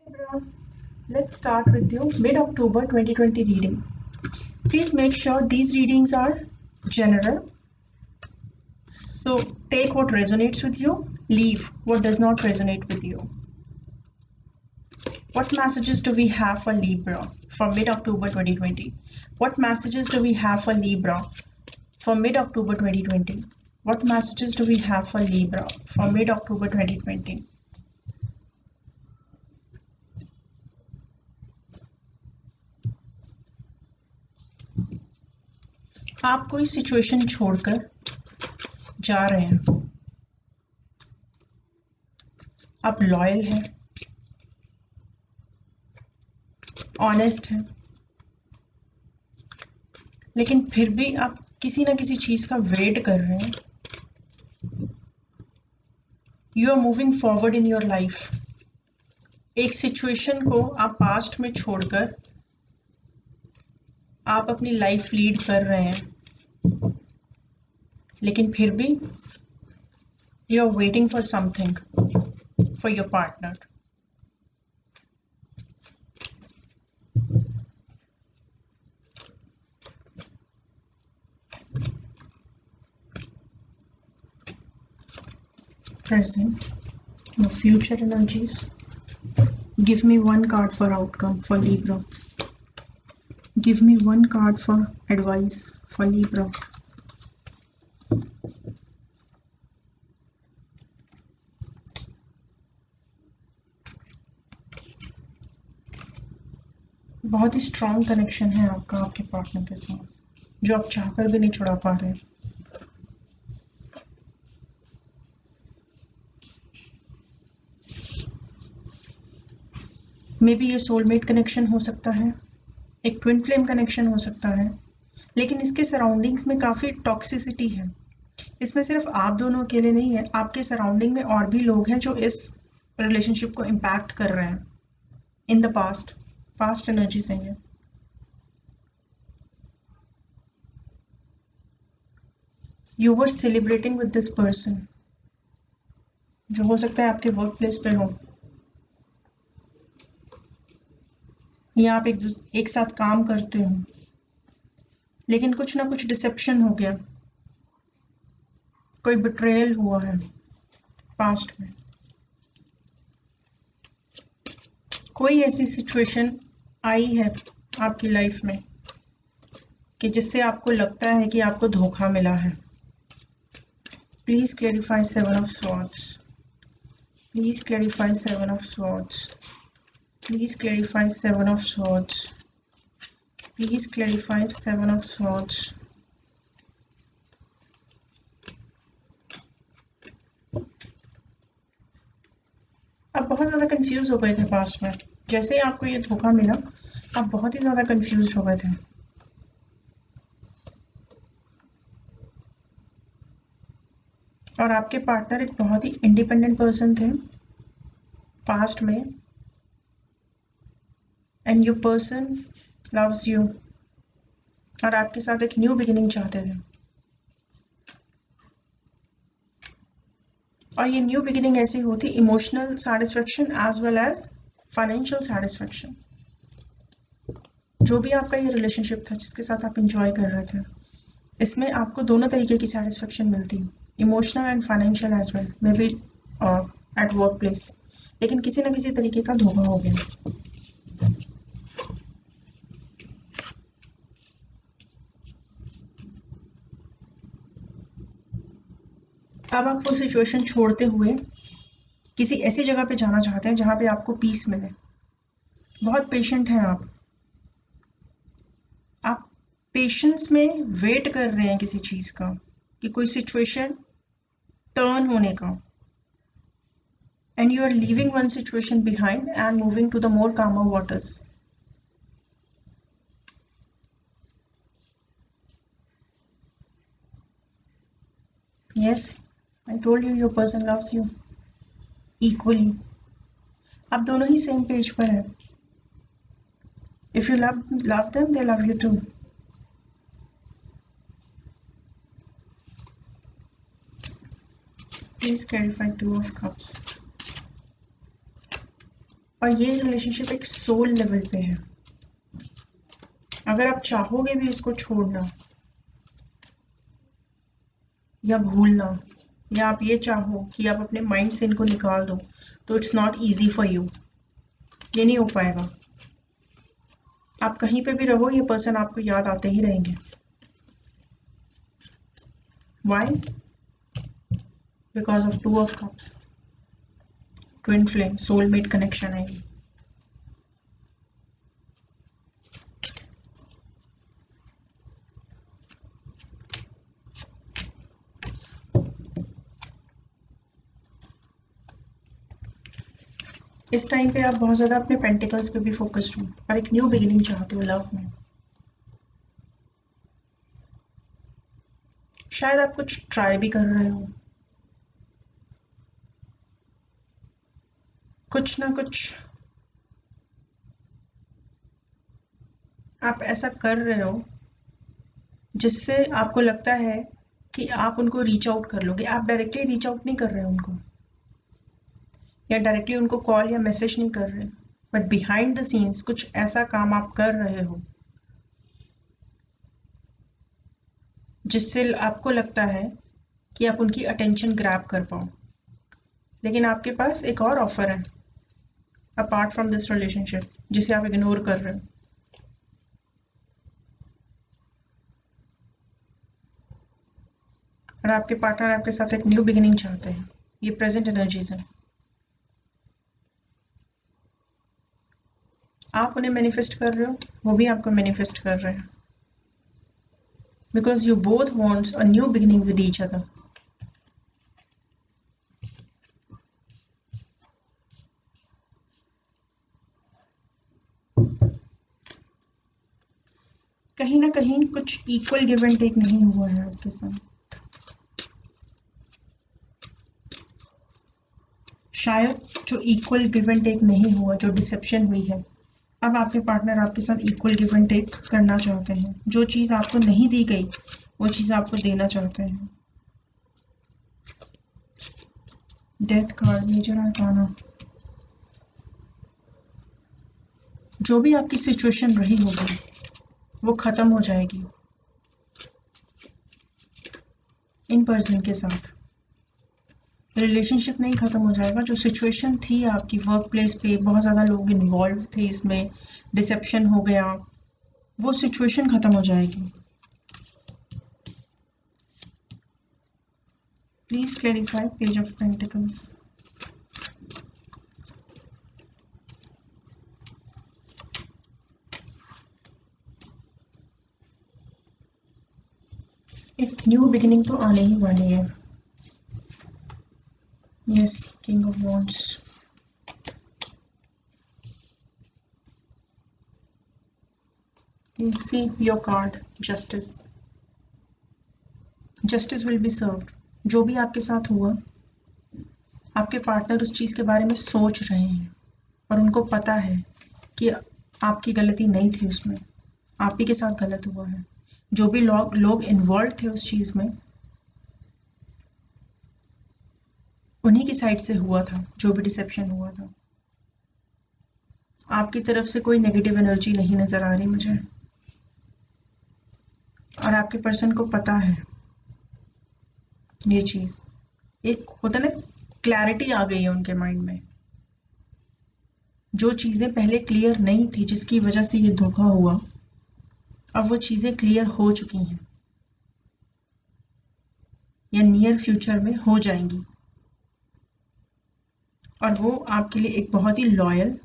Libra, let's start with your mid-October 2020 reading. Please make sure these readings are general. So take what resonates with you, leave what does not resonate with you. What messages do we have for Libra for mid-October 2020? What messages do we have for Libra for mid-October 2020? What messages do we have for Libra for mid-October 2020? आप कोई situation छोड़कर जा रहे हैं, आप loyal हैं, honest हैं, लेकिन फिर भी आप किसी ना किसी चीज का वेट कर रहे हैं. You are moving forward in your life. एक सिचुएशन को आप पास्ट में छोड़कर आप अपनी लाइफ लीड कर रहे हैं, लेकिन फिर भी you are waiting for something for your partner. Present, your future energies. Give me one card for outcome for Libra. Give me one card for advice for Libra. बहुत ही स्ट्रॉन्ग कनेक्शन है आपका आपके पार्टनर के साथ, जो आप चाहकर भी नहीं छुड़ा पा रहे. मे बी ये सोलमेट कनेक्शन हो सकता है, एक ट्विन फ्लेम कनेक्शन हो सकता है, लेकिन इसके सराउंडिंग्स में काफ़ी टॉक्सिसिटी है. इसमें सिर्फ आप दोनों अकेले नहीं है, आपके सराउंडिंग में और भी लोग हैं जो इस रिलेशनशिप को इम्पैक्ट कर रहे हैं. इन द पास्ट एनर्जीज हैं ये. You were celebrating with this person, जो हो सकता है आपके वर्क प्लेस पे हो, या आप एक साथ काम करते हो, लेकिन कुछ ना कुछ डिसेप्शन हो गया, कोई बिट्रेयल हुआ है पास्ट में, कोई ऐसी सिचुएशन आई है आपकी लाइफ में कि जिससे आपको लगता है कि आपको धोखा मिला है. Please clarify seven of swords. Please clarify seven of swords. Please clarify seven of swords. Please clarify seven of swords. आप बहुत ज़्यादा कंफ्यूज हो गए थे पास्ट में. जैसे ही आपको ये धोखा मिला, आप बहुत ही ज़्यादा कंफ्यूज हो गए थे. और आपके पार्टनर एक बहुत ही इंडिपेंडेंट पर्सन थे पास्ट में, and your person loves you, और आपके साथ एक न्यू बिगिनिंग चाहते थे. और ये न्यू बिगिनिंग ऐसी होती emotional satisfaction as well as financial satisfaction. जो भी आपका ये रिलेशनशिप था जिसके साथ आप इंजॉय कर रहे थे, इसमें आपको दोनों तरीके की सेटिस्फेक्शन मिलती, emotional and financial as well, maybe at workplace, लेकिन किसी ना किसी तरीके का धोखा हो गया. अब आप वो सिचुएशन छोड़ते हुए किसी ऐसी जगह पे जाना चाहते हैं जहाँ पे आपको पीस मिले. बहुत पेशेंट हैं आप पेशेंस में वेट कर रहे हैं किसी चीज़ का, कि कोई सिचुएशन टर्न होने का, and you are leaving one situation behind and moving to the more calmer waters. Yes, I told you your person loves you equally. आप दोनों ही सेम पेज पर हैं. If you love them, they love you too. Please clarify Two of Cups. और ये relationship एक soul level पे है। अगर आप चाहोगे भी इसको छोड़ना या भूलना, या आप ये चाहो कि आप अपने माइंड से इनको निकाल दो, तो it's not easy for you. ये नहीं हो पाएगा। आप कहीं पे भी रहो, ये पर्सन आपको याद आते ही रहेंगे। Why? Because of two of cups, twin flame, soulmate connection है ये। इस टाइम पे आप बहुत ज़्यादा अपने पेंटिकल्स पे भी फोकस्ड हो और एक न्यू बिगिनिंग चाहते हो लव में। शायद आप कुछ ट्राई भी कर रहे हो, कुछ ना कुछ आप ऐसा कर रहे हो जिससे आपको लगता है कि आप उनको रीच आउट कर लोगे। आप डायरेक्टली रीच आउट नहीं कर रहे हो उनको, या डायरेक्टली उनको कॉल या मैसेज नहीं कर रहे, बट बिहाइंड द सीन्स कुछ ऐसा काम आप कर रहे हो जिससे आपको लगता है कि आप उनकी अटेंशन ग्रैब कर पाओ। लेकिन आपके पास एक और ऑफर है अपार्ट फ्रॉम दिस रिलेशनशिप, जिसे आप इग्नोर कर रहे हो। और आपके पार्टनर आपके साथ एक न्यू बिगिनिंग चाहते हैं। ये प्रेजेंट एनर्जीज है। आप उन्हें मैनिफेस्ट कर रहे हो, वो भी आपको मैनिफेस्ट कर रहे हैं, because you both wants a new beginning with each other. कहीं ना कहीं कुछ इक्वल गिव एंड टेक नहीं हुआ है आपके साथ। शायद जो इक्वल गिव एंड टेक नहीं हुआ, जो डिसेप्शन हुई है, अब आपके पार्टनर आपके साथ इक्वल गिव एंड टेक करना चाहते हैं। जो चीज़ आपको नहीं दी गई वो चीज़ आपको देना चाहते हैं। Death card, major arcana. जो भी आपकी सिचुएशन रही होगी वो ख़त्म हो जाएगी इन पर्सन के साथ। रिलेशनशिप नहीं ख़त्म हो जाएगा। जो सिचुएशन थी आपकी वर्क प्लेस पे, बहुत ज़्यादा लोग इन्वॉल्व थे इसमें, डिसेप्शन हो गया, वो सिचुएशन ख़त्म हो जाएगी। Please clarify page of pentacles. एक न्यू बिगिनिंग तो आने ही वाली है। Yes, king of wands. See your card, justice. Justice will be served. जो भी आपके साथ हुआ, आपके पार्टनर उस चीज़ के बारे में सोच रहे हैं और उनको पता है कि आपकी गलती नहीं थी उसमें, आप ही के साथ गलत हुआ है। जो भी लोग इन्वॉल्व थे उस चीज़ में, उन्हीं की साइड से हुआ था जो भी डिसेप्शन हुआ था। आपकी तरफ से कोई नेगेटिव एनर्जी नहीं नज़र आ रही मुझे, और आपके पर्सन को पता है ये चीज़। एक होता ना, क्लैरिटी आ गई है उनके माइंड में। जो चीज़ें पहले क्लियर नहीं थी, जिसकी वजह से ये धोखा हुआ, अब वो चीज़ें क्लियर हो चुकी हैं या नियर फ्यूचर में हो जाएंगी, और वो आपके लिए एक बहुत ही लॉयल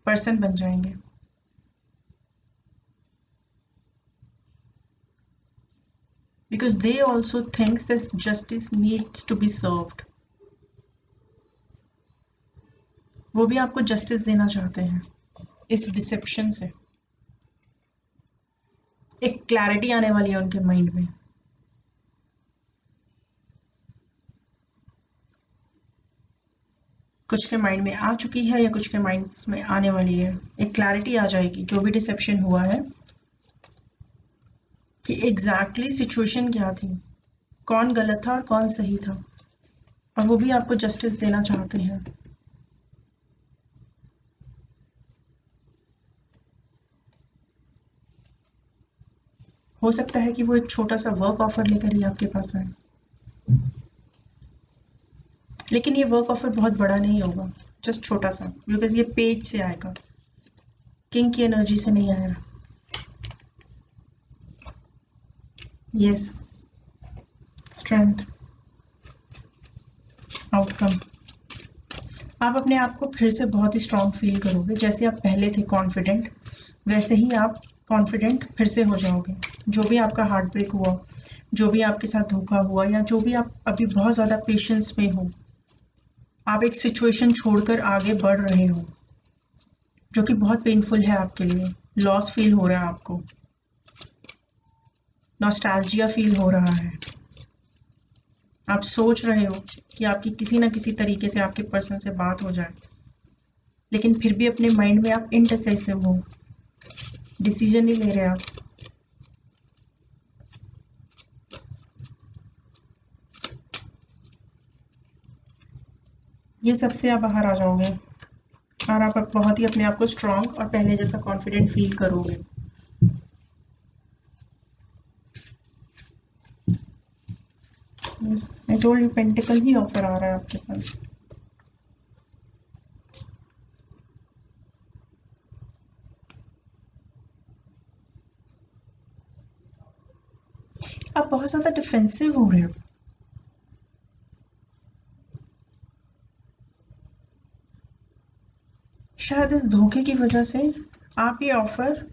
पर्सन बन जाएंगे। Because they also thinks that justice needs to be served. वो भी आपको जस्टिस देना चाहते हैं। इस डिसेप्शन से एक क्लैरिटी आने वाली है उनके माइंड में। कुछ के माइंड में आ चुकी है या कुछ के माइंड में आने वाली है। एक क्लैरिटी आ जाएगी जो भी डिसेप्शन हुआ है, कि एग्जैक्टली सिचुएशन क्या थी, कौन गलत था और कौन सही था, और वो भी आपको जस्टिस देना चाहते हैं। हो सकता है कि वो एक छोटा सा वर्क ऑफर लेकर ही आपके पास आए, लेकिन ये वर्क ऑफर बहुत बड़ा नहीं होगा, जस्ट छोटा सा, बिकॉज ये पेज से आएगा, किंग की एनर्जी से नहीं आएगा। Yes, strength, outcome. आप अपने आप को फिर से बहुत ही स्ट्रांग फील करोगे, जैसे आप पहले थे कॉन्फिडेंट, वैसे ही आप कॉन्फिडेंट फिर से हो जाओगे। जो भी आपका हार्ट ब्रेक हुआ, जो भी आपके साथ धोखा हुआ, या जो भी आप अभी बहुत ज़्यादा पेशेंस में हो, आप एक सिचुएशन छोड़कर आगे बढ़ रहे हो जो कि बहुत पेनफुल है आपके लिए, लॉस फील हो रहा है आपको, नॉस्टैल्जिया फील हो रहा है, आप सोच रहे हो कि आपकी किसी ना किसी तरीके से आपके पर्सन से बात हो जाए, लेकिन फिर भी अपने माइंड में आप इनडिसाइसिव हो, डिसीजन नहीं ले रहे आप। ये सबसे आप बाहर आ जाओगे और आप बहुत ही अपने आप को स्ट्रांग और पहले जैसा कॉन्फिडेंट फील करोगे। यस, आई टोल्ड यू, पेंटिकल ही ऑफर आ रहा है आपके पास। आप बहुत ज़्यादा डिफेंसिव हो रहे हो, शायद इस धोखे की वजह से आप ये ऑफर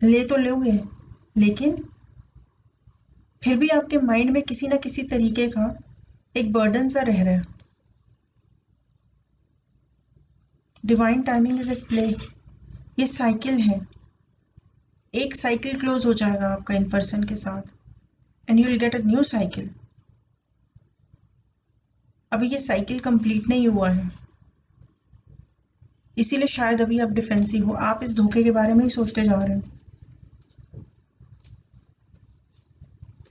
ले तो लोगे, लेकिन फिर भी आपके माइंड में किसी ना किसी तरीके का एक बर्डन सा रह रहा है। Divine timing is at play, ये साइकिल है, एक साइकिल क्लोज हो जाएगा आपका इन पर्सन के साथ, and you will get a new cycle. अभी ये साइकिल कंप्लीट नहीं हुआ है, इसीलिए शायद अभी आप डिफेंसिव हो, आप इस धोखे के बारे में ही सोचते जा रहे हो।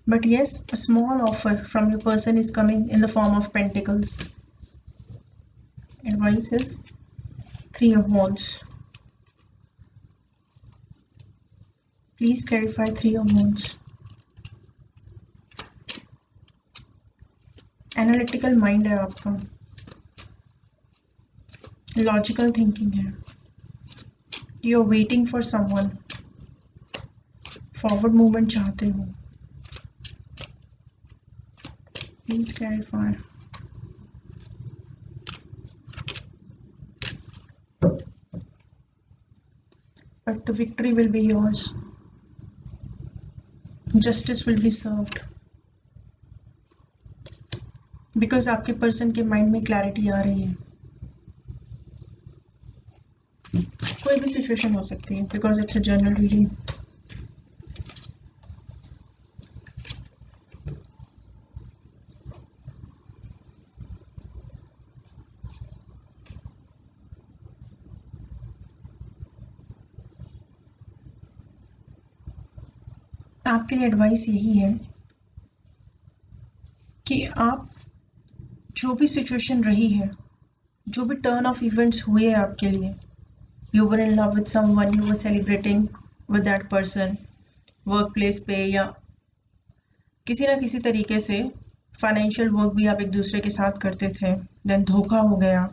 But yes, a small offer from your person is coming in the form of pentacles. Advice is 3 of wands. Please clarify 3 of wands. Analytical mind है आपका, लॉजिकल थिंकिंग है, you are waiting for someone, forward movement चाहते हो। Please clarify. But the victory will be yours, justice will be served, because आपके person के mind में clarity आ रही है। कोई भी सिचुएशन हो सकती है, because it's a general reading. आपके लिए एडवाइस यही है कि आप जो भी सिचुएशन रही है, जो भी टर्न ऑफ इवेंट्स हुए हैं आपके लिए, you were in love with someone, you were celebrating with that person, work place पे या किसी ना किसी तरीके से फाइनेंशियल वर्क भी आप एक दूसरे के साथ करते थे, देन धोखा हो गया,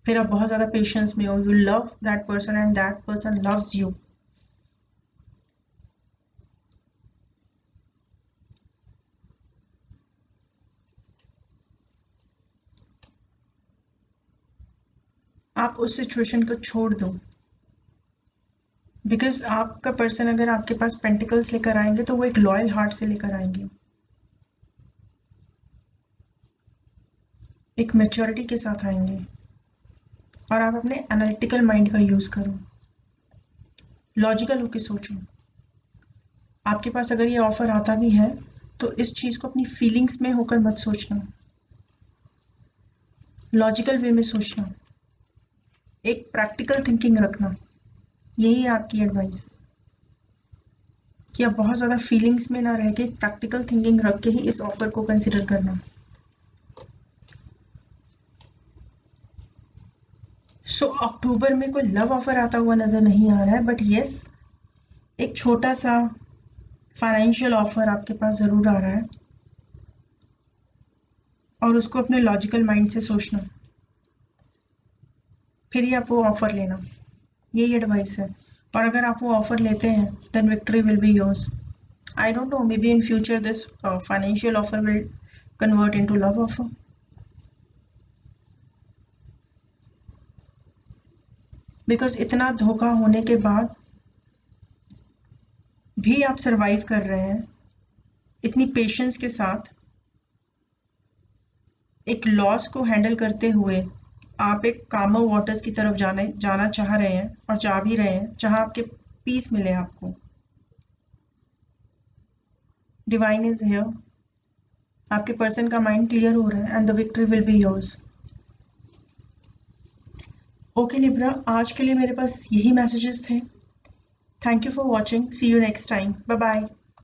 फिर आप बहुत ज़्यादा पेशेंस में हो, you love that person and that person loves you. आप उस सिचुएशन को छोड़ दो, बिकॉज आपका पर्सन अगर आपके पास पेंटिकल्स लेकर आएंगे तो वो एक लॉयल हार्ट से लेकर आएंगे, एक मैच्योरिटी के साथ आएंगे, और आप अपने एनालिटिकल माइंड का यूज़ करो, लॉजिकल होके सोचो। आपके पास अगर ये ऑफर आता भी है तो इस चीज़ को अपनी फीलिंग्स में होकर मत सोचना, लॉजिकल वे में सोचना, एक प्रैक्टिकल थिंकिंग रखना। यही है आपकी एडवाइस, कि आप बहुत ज़्यादा फीलिंग्स में ना रह के प्रैक्टिकल थिंकिंग रख के ही इस ऑफर को कंसिडर करना। अक्टूबर में कोई लव ऑफर आता हुआ नज़र नहीं आ रहा है, बट येस, एक छोटा सा फाइनेंशियल ऑफर आपके पास ज़रूर आ रहा है और उसको अपने लॉजिकल माइंड से सोचना, फिर ही आप वो ऑफर लेना, यही एडवाइस है। और अगर आप वो ऑफर लेते हैं then victory will be yours. I don't know, maybe in future this financial offer will convert into love offer. Because इतना धोखा होने के बाद भी आप सरवाइव कर रहे हैं इतनी पेशेंस के साथ, एक लॉस को हैंडल करते हुए आप एक कामर वाटर्स की तरफ जाना चाह रहे हैं और जा भी रहे हैं, जहां आपके पीस मिले आपको। डिवाइन इज हियर, आपके पर्सन का माइंड क्लियर हो रहा है and the victory will be yours. Okay Libra, आज के लिए मेरे पास यही मैसेजेस थे। Thank you for watching, see you next time, bye bye.